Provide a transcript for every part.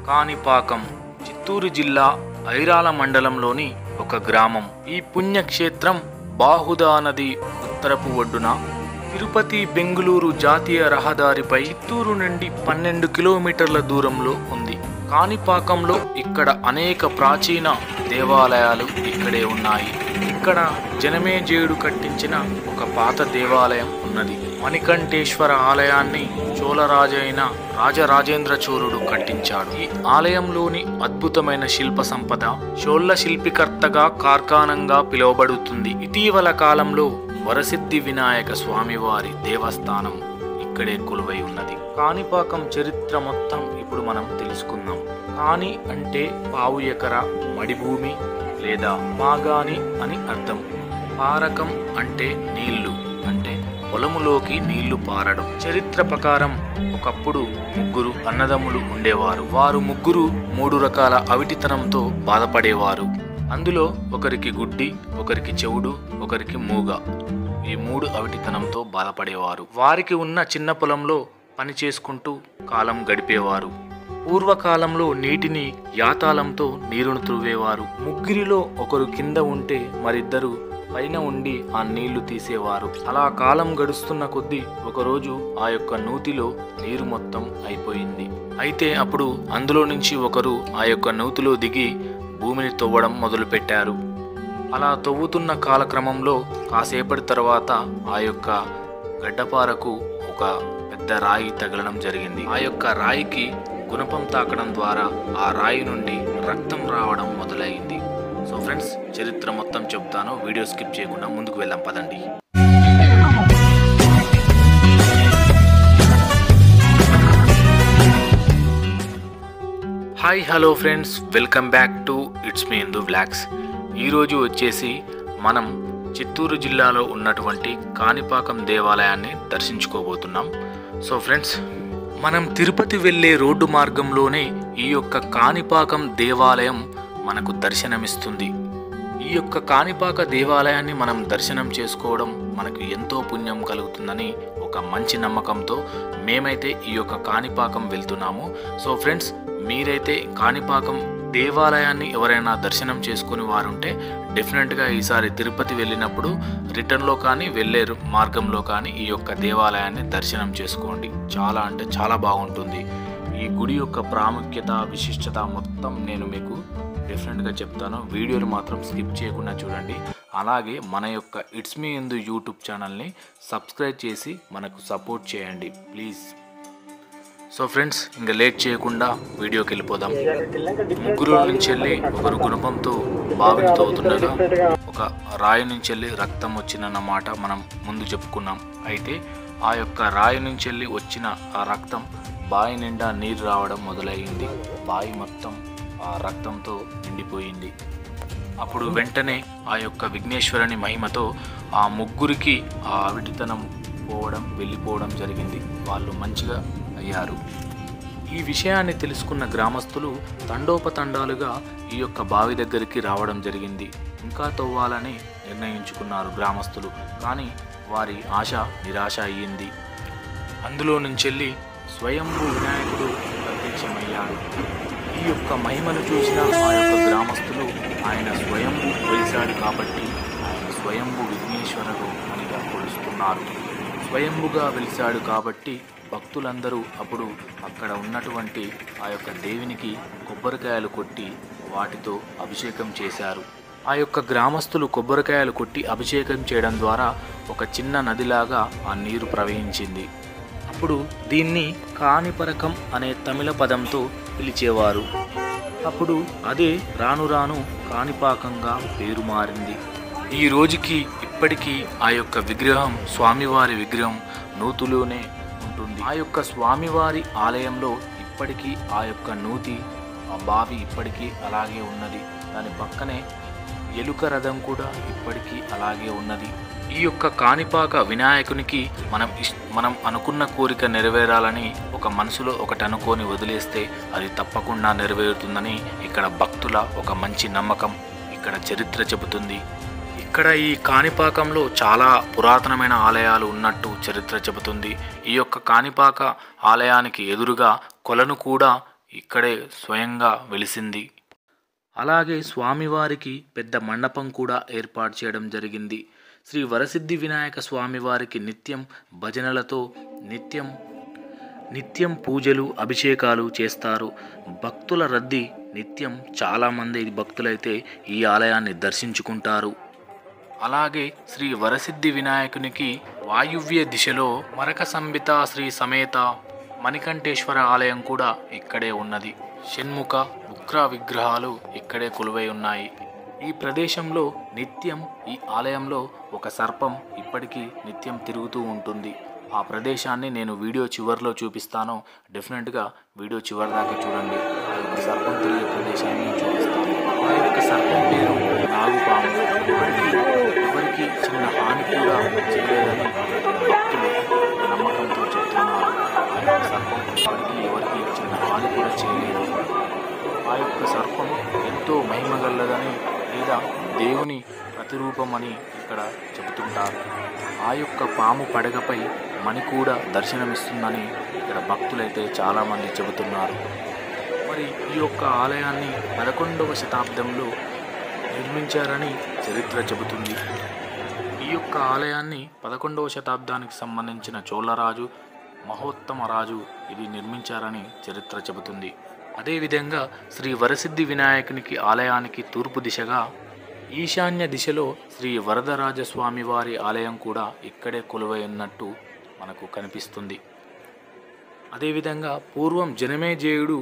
కాణిపాకం చిత్తూరు జిల్లా ఐరాల మండలంలోని ఒక గ్రామం. ఈ పుణ్యక్షేత్రం బాహుదా నది ఉత్తరపు ఒడ్డున తిరుపతి బెంగుళూరు జాతీయ రహదారిపై చిత్తూరు నుండి 12 కిలోమీటర్ల దూరంలో ఉంది. కాణిపాకంలో ఇక్కడ అనేక ప్రాచీన దేవాలయాలు ఇక్కడే ఉన్నాయి. ఇక్కడ జనమేజయుడు కట్టించిన ఒక పాత దేవాలయం ఉన్నది. మణికంఠేశ్వర ఆలయాన్ని చోళరాజైన రాజరాజేంద్ర చోళుడు కట్టించాడు. ఈ ఆలయంలోని అద్భుతమైన శిల్ప సంపద చోళ శిల్పికర్తగా కార్ఖానంగా పిలువబడుతుంది. ఇటీవల కాలంలో వరసిద్ధి వినాయక స్వామివారి దేవస్థానం ఇక్కడే కొలువై ఉన్నది. కాణిపాకం చరిత్ర మొత్తం ఇప్పుడు మనం తెలుసుకుందాం. కాణి అంటే పావు ఎకరా మడిభూమి లేదా మాగాని అని అర్థం. పారకం అంటే నీళ్లు, అంటే పొలములోకి నీళ్లు పారడం. చరిత్ర ప్రకారం ఒకప్పుడు ముగ్గురు అన్నదమ్ములు ఉండేవారు. వారు ముగ్గురు 3 రకాల అవిటితనంతో బాధపడేవారు. అందులో ఒకరికి గుడ్డి, ఒకరికి చెవుడు, ఒకరికి మూగ. ఈ 3 అవిటితనంతో బాధపడేవారు. వారికి ఉన్న చిన్న పొలంలో పని చేసుకుంటూ కాలం గడిపేవారు. పూర్వకాలంలో నీటిని యాతాళంతో నీరును త్రువేవారు. ముగ్గురిలో ఒకరు కింద ఉంటే మరిద్దరు పైన ఉండి ఆ నీళ్లు తీసేవారు. అలా కాలం గడుస్తున్న కొద్దీ ఒకరోజు ఆ యొక్క నూతిలో నీరు మొత్తం అయిపోయింది. అయితే అప్పుడు అందులో నుంచి ఒకరు ఆ యొక్క నూతిలో దిగి భూమిని తవ్వడం మొదలుపెట్టారు. అలా తవ్వుతున్న కాలక్రమంలో కాసేపటి తర్వాత ఆ యొక్క గడ్డపారకు ఒక పెద్ద రాయి తగలడం జరిగింది. ఆ యొక్క రాయికి గుణపం తాకడం ద్వారా ఆ రాయి నుండి రక్తం రావడం మొదలైంది. సో ఫ్రెండ్స్, చరిత్ర మొత్తం చెప్తాను, వీడియో స్కిప్ చేయకుండా ముందుకు వెళ్దాం పదండి. Hi hello friends, welcome back to it's me Hindu vlogs. ఈరోజు వచ్చేసి మనం చిత్తూరు జిల్లాలో ఉన్నటువంటి కాణిపాకం దేవాలయాన్ని దర్శించుకోబోతున్నాం. సో ఫ్రెండ్స్, మనం తిరుపతి వెళ్ళే రోడ్డు మార్గంలోనే ఈ యొక్క కాణిపాకం దేవాలయం మనకు దర్శనమిస్తుంది. ఈ యొక్క కాణిపాక దేవాలయాన్ని మనం దర్శనం చేసుకోవడం మనకు ఎంతో పుణ్యం కలుగుతుందని ఒక మంచి నమ్మకంతో మేమైతే ఈ యొక్క కాణిపాకం వెళ్తున్నాము. సో ఫ్రెండ్స్, మీరైతే కాణిపాకం దేవాలయాన్ని ఎవరైనా దర్శనం చేసుకుని వారుంటే డెఫినెట్గా ఈసారి తిరుపతి వెళ్ళినప్పుడు రిటర్న్లో కానీ వెళ్ళే మార్గంలో కానీ ఈ యొక్క దేవాలయాన్ని దర్శనం చేసుకోండి. చాలా అంటే చాలా బాగుంటుంది. ఈ గుడి యొక్క ప్రాముఖ్యత, విశిష్టత మొత్తం నేను మీకు డెఫినెట్గా చెప్తాను. వీడియోలు మాత్రం స్కిప్ చేయకుండా చూడండి. అలాగే మన యొక్క ఇట్స్ మీ హిందూ యూట్యూబ్ ఛానల్ని సబ్స్క్రైబ్ చేసి మనకు సపోర్ట్ చేయండి ప్లీజ్. సో ఫ్రెండ్స్, ఇంకా లేట్ చేయకుండా వీడియోకి వెళ్ళిపోదాం. ముగ్గురు నుంచి వెళ్ళి ఒకరు గుణపంతో బావిని తవ్వుతుండగా ఒక రాయి నుంచి వెళ్ళి రక్తం వచ్చిందన్నమాట మనం ముందు చెప్పుకున్నాం. అయితే ఆ యొక్క రాయి నుంచి వెళ్ళి వచ్చిన ఆ రక్తం బావి నిండా నీరు రావడం మొదలయ్యింది. బావి మొత్తం ఆ రక్తంతో నిండిపోయింది. అప్పుడు వెంటనే ఆ యొక్క విఘ్నేశ్వరుని మహిమతో ఆ ముగ్గురికి ఆ అవిటితనం వెళ్ళిపోవడం జరిగింది. వాళ్ళు మంచిగా అయ్యారు. ఈ విషయాన్ని తెలుసుకున్న గ్రామస్తులు తండోపతండాలుగా ఈ యొక్క బావి దగ్గరికి రావడం జరిగింది. ఇంకా తవ్వాలని నిర్ణయించుకున్నారు గ్రామస్తులు. కానీ వారి ఆశ నిరాశ అయ్యింది. అందులో నుంచి స్వయంభూ వినాయకుడు ప్రత్యక్షమయ్యాడు. ఈ యొక్క మహిమను చూసిన ఆ యొక్క గ్రామస్తులు ఆయన స్వయంభూ వెలిశాడు కాబట్టి ఆయన స్వయంభూ విఘ్నేశ్వరుడు అనిగా కొలుస్తున్నారు. స్వయంభుగా వెలిశాడు కాబట్టి భక్తులందరూ అప్పుడు అక్కడ ఉన్నటువంటి ఆ యొక్క దేవునికి కొబ్బరికాయలు కొట్టి వాటితో అభిషేకం చేశారు. ఆ యొక్క గ్రామస్తులు కొబ్బరికాయలు కొట్టి అభిషేకం చేయడం ద్వారా ఒక చిన్న నదిలాగా ఆ నీరు ప్రవహించింది. అప్పుడు దీన్ని కాణిపరకం అనే తమిళ పదంతో పిలిచేవారు. అప్పుడు అదే రాను రాను కాణిపాకంగా పేరు మారింది. ఈ రోజుకి ఇప్పటికీ ఆ యొక్క విగ్రహం, స్వామివారి విగ్రహం నూతిలోనే ఉంటుంది. ఆ యొక్క స్వామివారి ఆలయంలో ఇప్పటికీ ఆ యొక్క నూతి, ఆ బావి ఇప్పటికీ అలాగే ఉన్నది. దాని పక్కనే ఎలుక రథం కూడా ఇప్పటికీ అలాగే ఉన్నది. ఈ యొక్క కాణిపాక వినాయకునికి మనం అనుకున్న కోరిక నెరవేరాలని ఒక మనసులో ఒకటి అనుకొని వదిలేస్తే అది తప్పకుండా నెరవేరుతుందని ఇక్కడ భక్తుల ఒక మంచి నమ్మకం. ఇక్కడ చరిత్ర చెబుతుంది. ఇక్కడ ఈ కాణిపాకంలో చాలా పురాతనమైన ఆలయాలు ఉన్నట్టు చరిత్ర చెబుతుంది. ఈ యొక్క కాణిపాక ఆలయానికి ఎదురుగా కొలను కూడా ఇక్కడే స్వయంగా వెలిసింది. అలాగే స్వామివారికి పెద్ద మండపం కూడా ఏర్పాటు చేయడం జరిగింది. శ్రీ వరసిద్ధి వినాయక స్వామివారికి నిత్యం భజనలతో నిత్యం పూజలు అభిషేకాలు చేస్తారు. భక్తుల రద్దీ నిత్యం చాలామంది భక్తులైతే ఈ ఆలయాన్ని దర్శించుకుంటారు. అలాగే శ్రీ వరసిద్ధి వినాయకునికి వాయువ్య దిశలో మరక సంబిత శ్రీ సమేత మణికంఠేశ్వర ఆలయం కూడా ఇక్కడే ఉన్నది. షణ్ముఖ ఉగ్ర విగ్రహాలు ఇక్కడే కొలువై ఉన్నాయి. ఈ ప్రదేశంలో నిత్యం ఈ ఆలయంలో ఒక సర్పం ఇప్పటికీ నిత్యం తిరుగుతూ ఉంటుంది. ఆ ప్రదేశాన్ని నేను వీడియో చివరిలో చూపిస్తాను. డెఫినెట్గా వీడియో చివరి దాకా చూడండి. ఆ యొక్క సర్పం తిరిగే ప్రదేశాన్ని నేను చూపిస్తాను. ఆ యొక్క సర్పం పేరు నాగుపాము. ఎవరికి చిన్న హాని కూడా చేయలేదని భక్తులు నమ్మకంతో చెప్తున్నారు. ఆ యొక్క సర్పం ఇప్పటికీ ఎవరికి చిన్న హాని కూడా చేయలేదు. ఆ యొక్క సర్పం ఎంతో మహిమగలదని లేదా దేవుని ప్రతిరూపం అని ఇక్కడ చెబుతుంటారు. ఆ యొక్క పాము పడగపై మణి కూడా దర్శనమిస్తుందని ఇక్కడ భక్తులైతే చాలామంది చెబుతున్నారు. మరి ఈ యొక్క ఆలయాన్ని 11వ శతాబ్దంలో నిర్మించారని చరిత్ర చెబుతుంది. ఈ యొక్క ఆలయాన్ని 11వ శతాబ్దానికి సంబంధించిన చోళరాజు మహోత్తమ రాజు ఇది నిర్మించారని చరిత్ర చెబుతుంది. అదేవిధంగా శ్రీ వరసిద్ధి వినాయకునికి ఆలయానికి తూర్పు దిశగా ఈశాన్య దిశలో శ్రీ వరదరాజస్వామి వారి ఆలయం కూడా ఇక్కడే కొలువై ఉన్నట్టు మనకు కనిపిస్తుంది. అదేవిధంగా పూర్వం జనమేజయుడు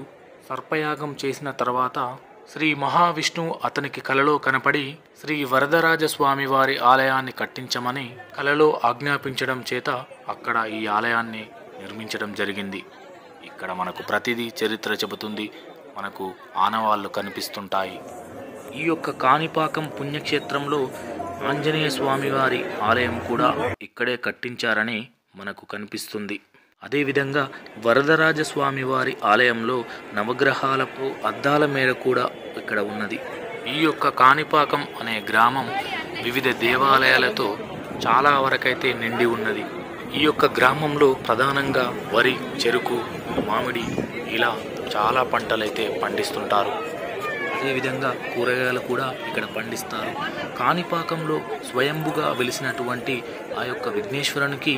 సర్పయాగం చేసిన తర్వాత శ్రీ మహావిష్ణువు అతనికి కలలో కనపడి శ్రీ వరదరాజస్వామి వారి ఆలయాన్ని కట్టించమని కలలో ఆజ్ఞాపించడం చేత అక్కడ ఈ ఆలయాన్ని నిర్మించడం జరిగింది. ఇక్కడ మనకు ప్రతిదీ చరిత్ర చెబుతుంది. మనకు ఆనవాళ్ళు కనిపిస్తుంటాయి. ఈ యొక్క కాణిపాకం పుణ్యక్షేత్రంలో ఆంజనేయ స్వామి వారి ఆలయం కూడా ఇక్కడే కట్టించారని మనకు కనిపిస్తుంది. అదేవిధంగా వరదరాజస్వామి వారి ఆలయంలో నవగ్రహాలకు అద్దాల మేడ కూడా ఇక్కడ ఉన్నది. ఈ యొక్క కాణిపాకం అనే గ్రామం వివిధ దేవాలయాలతో చాలా వరకైతే నిండి ఉన్నది. ఈ యొక్క గ్రామంలో ప్రధానంగా వరి, చెరుకు, మామిడి ఇలా చాలా పంటలైతే పండిస్తుంటారు. అదేవిధంగా కూరగాయలు కూడా ఇక్కడ పండిస్తారు. కాణిపాకంలో స్వయంభుగా వెలిసినటువంటి ఆ యొక్క విఘ్నేశ్వరునికి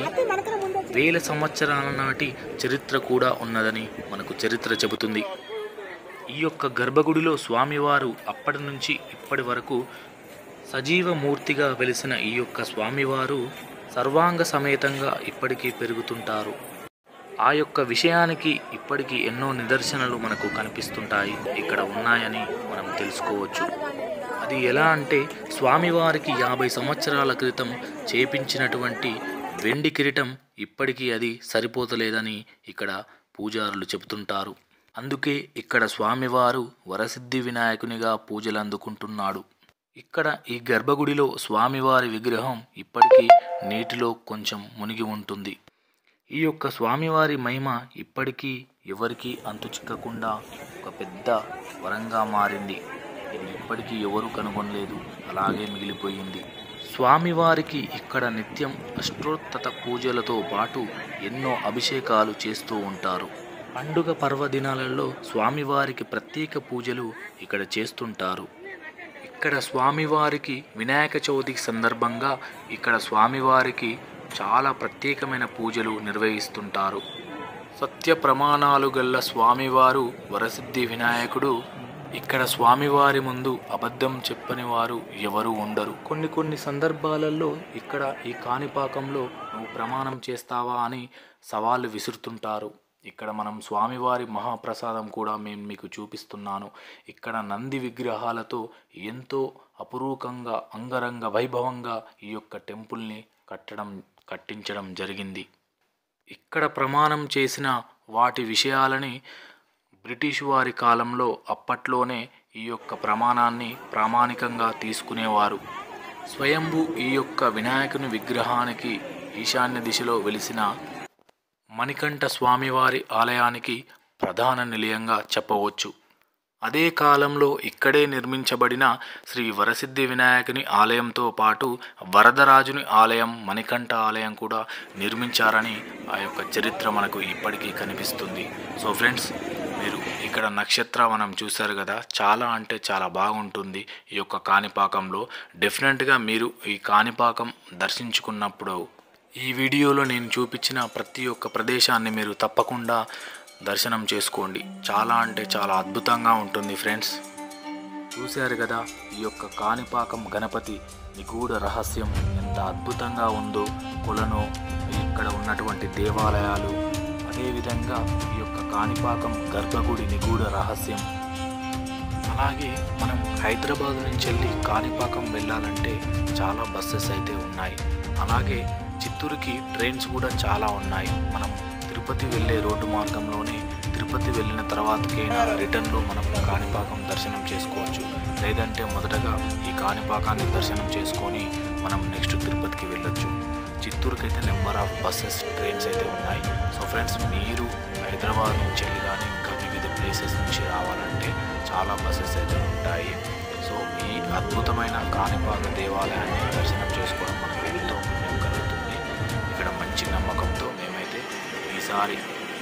1000 సంవత్సరాల నాటి చరిత్ర కూడా ఉన్నదని మనకు చరిత్ర చెబుతుంది. ఈ యొక్క గర్భగుడిలో స్వామివారు అప్పటి నుంచి ఇప్పటి వరకు సజీవ మూర్తిగా వెలిసిన ఈ యొక్క స్వామివారు సర్వాంగ సమేతంగా ఇప్పటికీ పెరుగుతుంటారు. ఆ యొక్క విషయానికి ఇప్పటికీ ఎన్నో నిదర్శనలు మనకు కనిపిస్తుంటాయి, ఇక్కడ ఉన్నాయని మనం తెలుసుకోవచ్చు. అది ఎలా అంటే స్వామివారికి 50 సంవత్సరాల క్రితం చేపించినటువంటి వెండి కిరీటం ఇప్పటికీ అది సరిపోతలేదని ఇక్కడ పూజారులు చెబుతుంటారు. అందుకే ఇక్కడ స్వామివారు వరసిద్ధి వినాయకునిగా పూజలు అందుకుంటున్నాడు. ఇక్కడ ఈ గర్భగుడిలో స్వామివారి విగ్రహం ఇప్పటికీ నీటిలో కొంచెం మునిగి ఉంటుంది. ఈ యొక్క స్వామివారి మహిమ ఇప్పటికీ ఎవరికీ అంతు చిక్కకుండా ఒక పెద్ద వరంగా మారింది. దీన్ని ఇప్పటికీ ఎవరు కనుగొనలేదు, అలాగే మిగిలిపోయింది. స్వామివారికి ఇక్కడ నిత్యం అష్టోత్తర పూజలతో పాటు ఎన్నో అభిషేకాలు చేస్తూ ఉంటారు. పండుగ పర్వదినాలలో స్వామివారికి ప్రత్యేక పూజలు ఇక్కడ చేస్తుంటారు. ఇక్కడ స్వామివారికి వినాయక చవితికి సందర్భంగా ఇక్కడ స్వామివారికి చాలా ప్రత్యేకమైన పూజలు నిర్వహిస్తుంటారు. సత్య ప్రమాణాలు గల్ల స్వామివారు వరసిద్ధి వినాయకుడు. ఇక్కడ స్వామివారి ముందు అబద్ధం చెప్పని వారు ఎవరు ఉండరు. కొన్ని సందర్భాలలో ఇక్కడ ఈ కాణిపాకంలో నువ్వు ప్రమాణం చేస్తావా అని సవాళ్ళు విసురుతుంటారు. ఇక్కడ మనం స్వామివారి మహాప్రసాదం కూడా మేము మీకు చూపిస్తున్నాను. ఇక్కడ నంది విగ్రహాలతో ఎంతో అపురూపంగా అంగరంగ వైభవంగా ఈ యొక్క టెంపుల్ని కట్టించడం జరిగింది. ఇక్కడ ప్రమాణం చేసిన వాటి విషయాలని బ్రిటిష్ వారి కాలంలో అప్పట్లోనే ఈ యొక్క ప్రమాణాన్ని ప్రామాణికంగా తీసుకునేవారు. స్వయంభూ ఈ యొక్క వినాయకుని విగ్రహానికి ఈశాన్య దిశలో వెలిసిన మణికంఠ స్వామివారి ఆలయానికి ప్రధాన నిలయంగా చెప్పవచ్చు. అదే కాలంలో ఇక్కడే నిర్మించబడిన శ్రీ వరసిద్ధి వినాయకుని ఆలయంతో పాటు వరదరాజుని ఆలయం, మణికంఠ ఆలయం కూడా నిర్మించారని ఆ యొక్క చరిత్ర మనకు ఇప్పటికీ కనిపిస్తుంది. సో ఫ్రెండ్స్, మీరు ఇక్కడ ఇక్కడ నక్షత్రవనం చూశారు కదా, చాలా అంటే చాలా బాగుంటుంది ఈ యొక్క కాణిపాకంలో. డెఫినెట్గా మీరు ఈ కాణిపాకం దర్శించుకున్నప్పుడు ఈ వీడియోలో నేను చూపించిన ప్రతి ఒక్క ప్రదేశాన్ని మీరు తప్పకుండా దర్శనం చేసుకోండి. చాలా అంటే చాలా అద్భుతంగా ఉంటుంది ఫ్రెండ్స్. చూశారు కదా ఈ యొక్క కాణిపాకం గణపతి నిగూఢ రహస్యం ఎంత అద్భుతంగా ఉందో. కొలను, ఇక్కడ ఉన్నటువంటి దేవాలయాలు, అదేవిధంగా ఈ యొక్క కాణిపాకం గర్భగుడి నిగూఢ రహస్యం. అలాగే మనం హైదరాబాద్ నుంచి వెళ్ళి కాణిపాకం వెళ్ళాలంటే చాలా బస్సెస్ అయితే ఉన్నాయి. అలాగే చిత్తూరుకి ట్రైన్స్ కూడా చాలా ఉన్నాయి. మనం తిరుపతి వెళ్ళే రోడ్డు మార్గంలోనే తిరుపతి వెళ్ళిన తర్వాతకైనా రిటర్న్లో మనం కాణిపాకం దర్శనం చేసుకోవచ్చు. లేదంటే మొదటగా ఈ కాణిపాకాన్ని దర్శనం చేసుకొని మనం నెక్స్ట్ తిరుపతికి వెళ్ళొచ్చు. చిత్తూరుకి అయితే నెంబర్ ఆఫ్ బస్సెస్, ట్రైన్స్ అయితే ఉన్నాయి. సో ఫ్రెండ్స్, మీరు హైదరాబాద్ నుంచి వెళ్ళి కానీ ఇంకా వివిధ ప్లేసెస్ నుంచి రావాలంటే చాలా బస్సెస్ అయితే ఉంటాయి. సో ఈ అద్భుతమైన కాణిపాక దేవాలయాన్ని దర్శనం చేసుకోవడం మనకు ఎంతో పుణ్యం కలుగుతుంది. ఇక్కడ మంచి నమ్మకంతో మేమైతే ఈసారి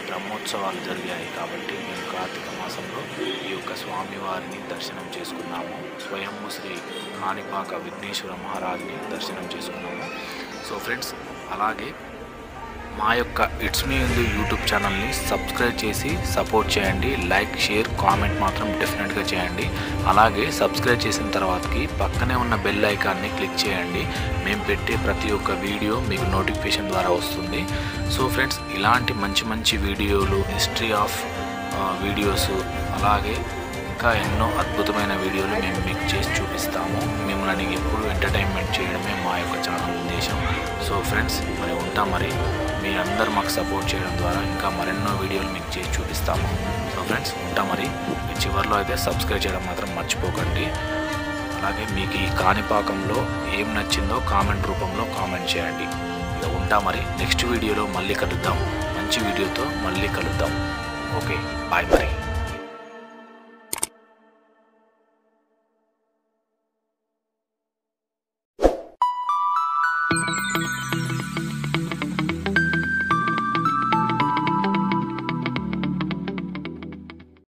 బ్రహ్మోత్సవాలు జరిగాయి కాబట్టి మేము కార్తీక మాసంలో ఈ యొక్క స్వామివారిని దర్శనం చేసుకున్నాము. స్వయంభూ శ్రీ కాణిపాక విఘ్నేశ్వర మహారాజుని దర్శనం చేసుకున్నాము. సో ఫ్రెండ్స్, అలాగే మా యొక్క ఇట్స్ మీ హిందూ యూట్యూబ్ ఛానల్ని సబ్స్క్రైబ్ చేసి సపోర్ట్ చేయండి. లైక్, షేర్, కామెంట్ మాత్రం డెఫినెట్గా చేయండి. అలాగే సబ్స్క్రైబ్ చేసిన తర్వాతకి పక్కనే ఉన్న బెల్ ఐకాన్ని క్లిక్ చేయండి. మేము పెట్టే ప్రతి ఒక్క వీడియో మీకు నోటిఫికేషన్ ద్వారా వస్తుంది. సో ఫ్రెండ్స్, ఇలాంటి మంచి మంచి వీడియోలు, హిస్టరీ ఆఫ్ వీడియోస్, అలాగే ఇంకా ఎన్నో అద్భుతమైన వీడియోలు మేము మీకు చేసి చూపిస్తాము. మిమ్మల్ని ఎప్పుడు ఎంటర్టైన్మెంట్ చేయడమే మా యొక్క ఛానల్ ఉద్దేశం. సో ఫ్రెండ్స్, మరి ఉంటాం. మరి మీ అందరు మాకు సపోర్ట్ చేయడం ద్వారా ఇంకా మరెన్నో వీడియోలు మీకు చేసి చూపిస్తాము. సో ఫ్రెండ్స్, ఉంటాం. మరి చివరిలో అయితే సబ్స్క్రైబ్ చేయడం మాత్రం మర్చిపోకండి. అలాగే మీకు ఈ కాణిపాకంలో ఏం నచ్చిందో కామెంట్ రూపంలో కామెంట్ చేయండి. ఇక ఉంటాం. మరి నెక్స్ట్ వీడియోలో మళ్ళీ కలుద్దాం. మంచి వీడియోతో మళ్ళీ కలుద్దాం. ఓకే, బాయ్ మరి.